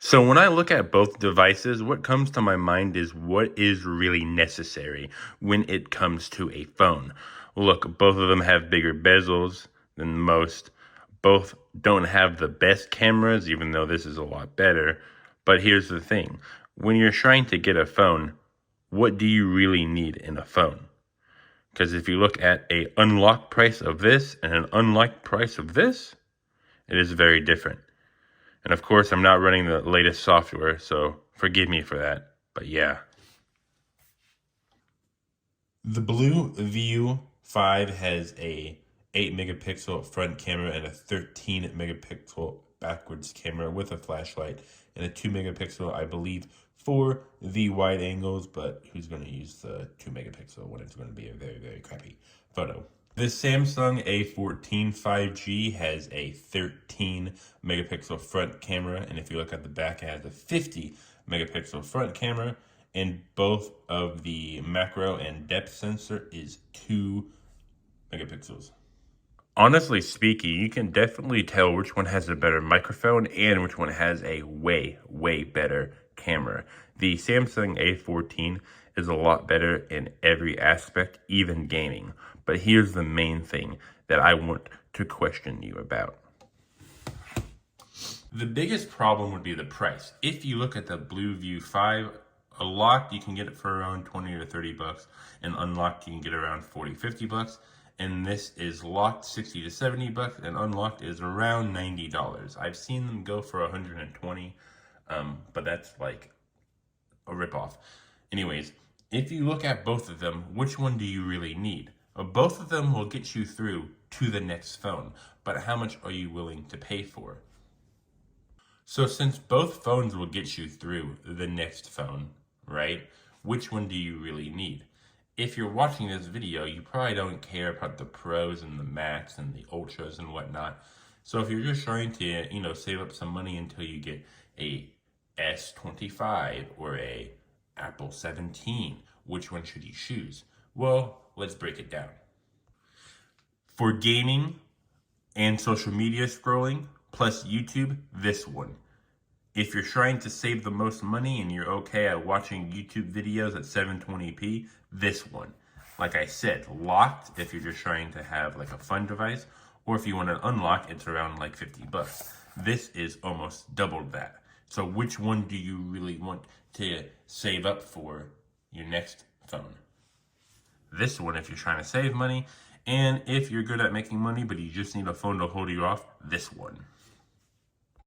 So when I look at both devices, what comes to my mind is what is really necessary when it comes to a phone. Look, both of them have bigger bezels than most. Both don't have the best cameras, even though this is a lot better. But here's the thing. When you're trying to get a phone, what do you really need in a phone? Because if you look at a unlocked price of this and an unlocked price of this, it is very different. And of course, I'm not running the latest software, so forgive me for that. But yeah. The Blue View 5 has a 8 megapixel front camera and a 13 megapixel backwards camera with a flashlight and a 2 megapixel, I believe, for the wide angles, but who's going to use the 2 megapixel when it's going to be a very, very crappy photo? The Samsung A14 5G has a 13 megapixel front camera, and if you look at the back, it has a 50 megapixel front camera, and both of the macro and depth sensor is 2 megapixels. Honestly speaking, you can definitely tell which one has a better microphone and which one has a way, way better camera. The Samsung A14 is a lot better in every aspect, even gaming. But here's the main thing that I want to question you about. The biggest problem would be the price. If you look at the Blue View 5, locked you can get it for around 20 or 30 bucks, and unlocked you can get around 40, 50 bucks. And this is locked 60 to 70 bucks, and unlocked is around $90. I've seen them go for 120, but that's like a ripoff. Anyways, if you look at both of them, which one do you really need? Both of them will get you through to the next phone, but how much are you willing to pay for? So since both phones will get you through the next phone, right? Which one do you really need? If you're watching this video, you probably don't care about the Pros and the Max and the Ultras and whatnot. So if you're just trying to, save up some money until you get a S25 or a Apple 17, which one should you choose? Well, let's break it down. For gaming and social media scrolling, plus YouTube, this one. If you're trying to save the most money and you're okay at watching YouTube videos at 720p, this one. Like I said, locked if you're just trying to have like a fun device, or if you want to unlock, it's around like 50 bucks. This is almost double that. So which one do you really want to save up for your next phone? This one if you're trying to save money, and if you're good at making money but you just need a phone to hold you off, this one.